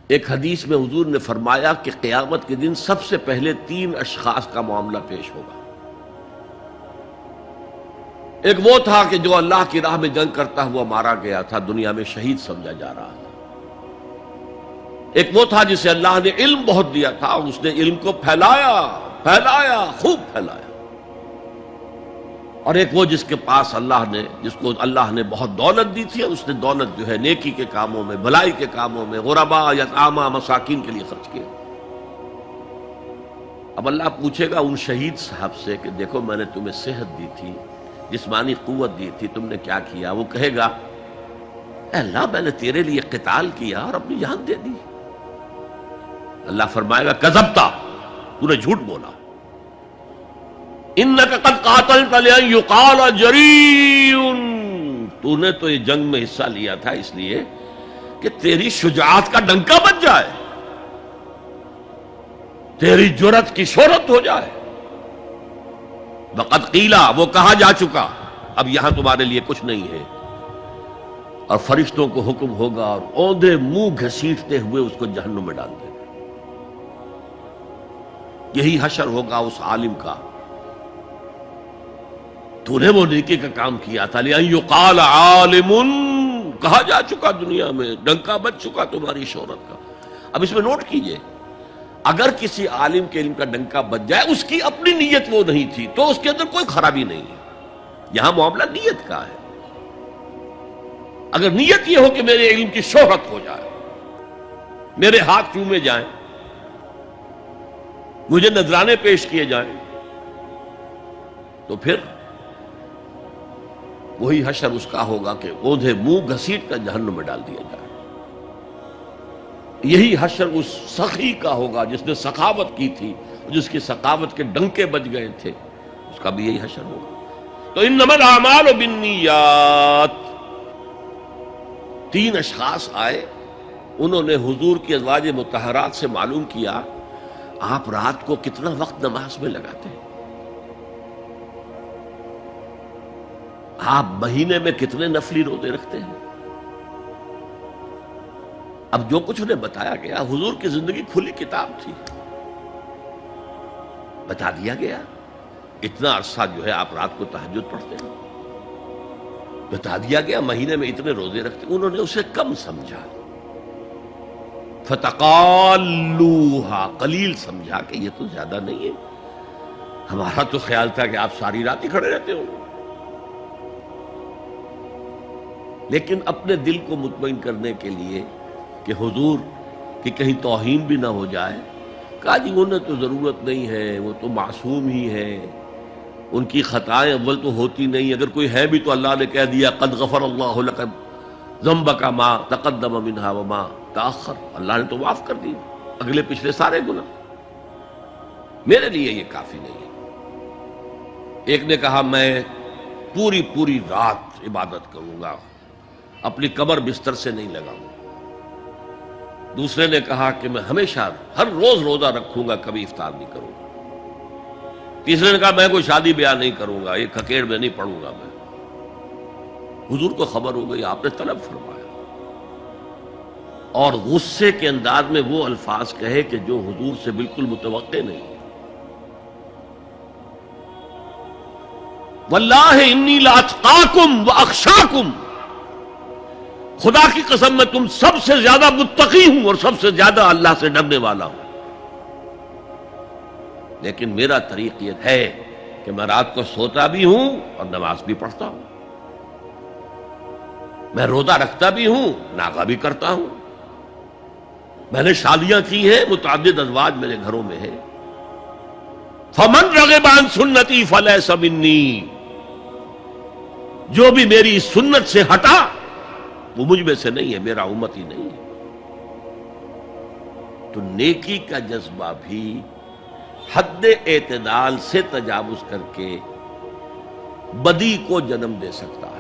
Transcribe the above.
ایک حدیث میں حضور نے فرمایا کہ قیامت کے دن سب سے پہلے 3 اشخاص کا معاملہ پیش ہوگا۔ ایک وہ تھا کہ جو اللہ کی راہ میں جنگ کرتا ہوا مارا گیا تھا، دنیا میں شہید سمجھا جا رہا تھا۔ ایک وہ تھا جسے اللہ نے علم بہت دیا تھا اور اس نے علم کو پھیلایا، خوب پھیلایا۔ اور ایک وہ جس کے پاس جس کو اللہ نے بہت دولت دی تھی اور اس نے دولت جو ہے نیکی کے کاموں میں، بھلائی کے کاموں میں، غرباء، یتامى، مساکین کے لیے خرچ کیا۔ اب اللہ پوچھے گا ان شہید صاحب سے کہ دیکھو میں نے تمہیں صحت دی تھی، جسمانی قوت دی تھی، تم نے کیا کیا؟ وہ کہے گا اے اللہ میں نے تیرے لیے قتال کیا اور اپنی جان دے دی۔ اللہ فرمائے گا کذبتا، تو نے جھوٹ بولا، انک قد قاتلت لأن یقال جریء، تو نے تو یہ جنگ میں حصہ لیا تھا اس لیے کہ تیری شجاعت کا ڈنکا بج جائے، تیری جرأت کی شہرت ہو جائے۔ وقد قیلا، وہ کہا جا چکا، اب یہاں تمہارے لیے کچھ نہیں ہے۔ اور فرشتوں کو حکم ہوگا اور اوندے منہ گھسیٹتے ہوئے اس کو جہنم میں ڈال دیں۔ یہی حشر ہوگا اس عالم کا، تو نے وہ نیکی کا کام کیا تھا، لأن یقال عالم، کہا جا چکا دنیا میں، ڈنکا بج چکا تمہاری شہرت کا۔ اب اس میں نوٹ کیجئے، اگر کسی عالم کے علم کا ڈنکا بج جائے، اس کی اپنی نیت وہ نہیں تھی تو اس کے اندر کوئی خرابی نہیں ہے۔ یہاں معاملہ نیت کا ہے۔ اگر نیت یہ ہو کہ میرے علم کی شہرت ہو جائے، میرے ہاتھ چومے جائیں، مجھے نذرانے پیش کیے جائیں، تو پھر وہی حشر اس کا ہوگا کہ اوندھے منہ گھسیٹ کر جہنم میں ڈال دیا جائے۔ یہی حشر اس سخی کا ہوگا جس نے سخاوت کی تھی، جس کی سخاوت کے ڈنکے بج گئے تھے، اس کا بھی یہی حشر ہوگا۔ تو انما الاعمال بالنیات، 3 اشخاص آئے، انہوں نے حضور کی ازواج مطہرات سے معلوم کیا آپ رات کو کتنا وقت نماز میں لگاتے ہیں، آپ مہینے میں کتنے نفلی روزے رکھتے ہیں۔ اب جو کچھ انہیں بتایا گیا، حضور کی زندگی کھلی کتاب تھی، بتا دیا گیا اتنا عرصہ جو ہے آپ رات کو تہجد پڑھتے ہیں، بتا دیا گیا مہینے میں اتنے روزے رکھتے ہیں۔ انہوں نے اسے کم سمجھا، فتقالوہا، قلیل سمجھا کہ یہ تو زیادہ نہیں ہے، ہمارا تو خیال تھا کہ آپ ساری رات ہی کھڑے رہتے ہو۔ لیکن اپنے دل کو مطمئن کرنے کے لیے کہ حضور کی کہیں توہین بھی نہ ہو جائے، کہا جی انہیں تو ضرورت نہیں ہے، وہ تو معصوم ہی ہے، ان کی خطائیں اول تو ہوتی نہیں، اگر کوئی ہے بھی تو اللہ نے کہہ دیا قد غفر اللہ لک ذنبک ما تقدم منہا وما تاخر، اللہ نے تو معاف کر دی اگلے پچھلے سارے گناہ، میرے لیے یہ کافی نہیں ہے۔ ایک نے کہا میں پوری رات عبادت کروں گا، اپنی کمر بستر سے نہیں لگاؤں گا۔ دوسرے نے کہا کہ میں ہمیشہ ہر روز روزہ رکھوں گا، کبھی افطار نہیں کروں گا۔ تیسرے نے کہا میں کوئی شادی بیاہ نہیں کروں گا، ایک کھکیڑ میں نہیں پڑھوں گا میں۔ حضور کو خبر ہو گئی، آپ نے طلب فرمایا اور غصے کے انداز میں وہ الفاظ کہے کہ جو حضور سے بالکل متوقع نہیں۔ واللہ انی لاتقاکم واخشاکم، خدا کی قسم میں تم سب سے زیادہ متقی ہوں اور سب سے زیادہ اللہ سے ڈرنے والا ہوں، لیکن میرا طریق یہ ہے کہ میں رات کو سوتا بھی ہوں اور نماز بھی پڑھتا ہوں، میں روزہ رکھتا بھی ہوں، ناغہ بھی کرتا ہوں، میں نے شادیاں کی ہیں، متعدد ازواج میرے گھروں میں ہیں۔ فمن رغب عن سنتی فلیس منی، جو بھی میری سنت سے ہٹا وہ مجھ میں سے نہیں ہے، میرا امت ہی نہیں ہے۔ تو نیکی کا جذبہ بھی حد اعتدال سے تجاوز کر کے بدی کو جنم دے سکتا ہے۔